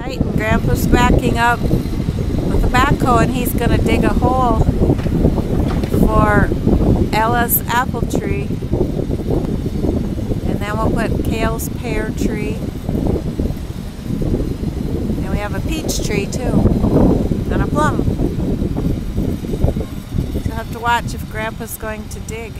Titan, Grandpa's backing up with a backhoe and he's going to dig a hole for Ella's apple tree. And then we'll put Kale's pear tree. And we have a peach tree too. And a plum. So you'll have to watch if Grandpa's going to dig.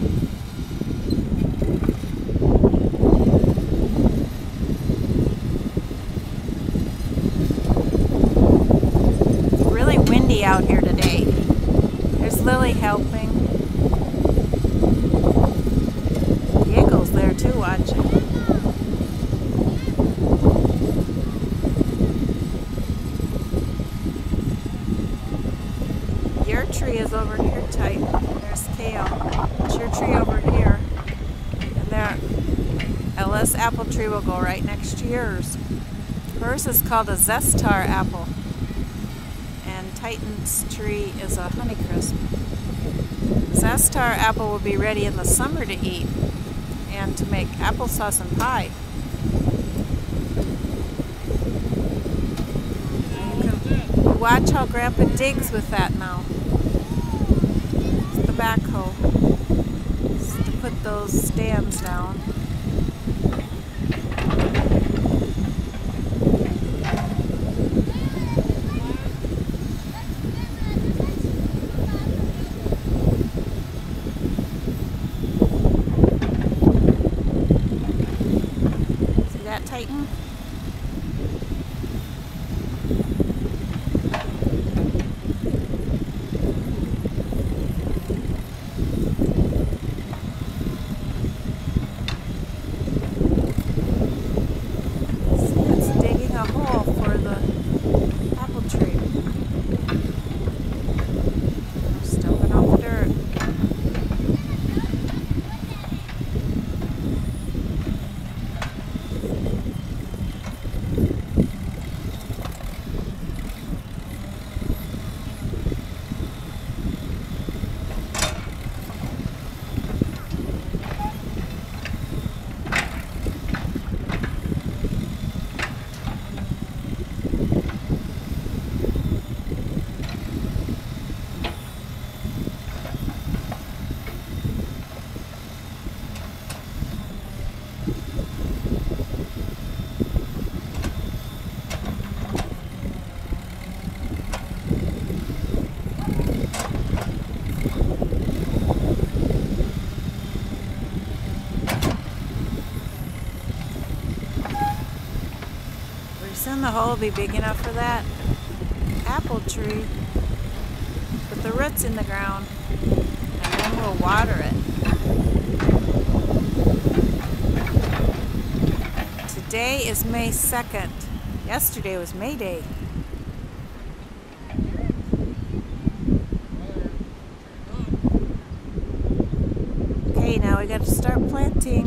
Windy out here today. There's Lily helping. Diego's there too watching. Your tree is over here, Titan. There's Kale. It's your tree over here. And there, Ella's apple tree will go right next to yours. Hers is called a Zestar apple. And Titan's tree is a Honeycrisp. Zestar apple will be ready in the summer to eat and to make applesauce and pie. You can watch how Grandpa digs with that now. It's the backhoe. It's to put those stands down. Titan. It's digging a hole for the apple tree. Stomping off the dirt. Soon the hole will be big enough for that apple tree. Put the roots in the ground and then we'll water it. Today is May 2nd. Yesterday was May Day. Okay, now we got to start planting.